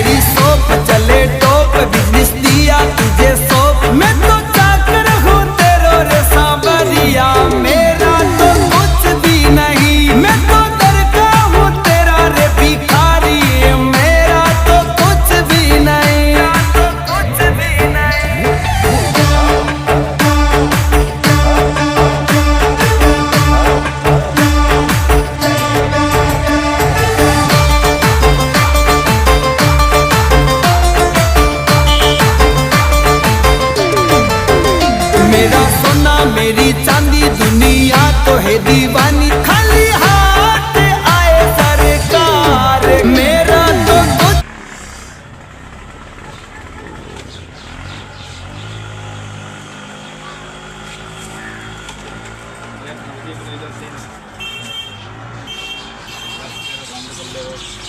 मेरी सोप चले टोप, बिजनेस दिया तुझे सोप। मैं तो चाकर हूँ तेरो रे सांवरिया, मेरा तो कुछ भी नहीं। मैं तो दर का हूँ तेरा रे भिखारी, मेरा तो कुछ भी नहीं, कुछ भी नहीं। मेरा सोना मेरी चांदी दुनिया तो है दीवानी, खाली हाथ आए सरकार, मेरा तो कुछ। Gracias.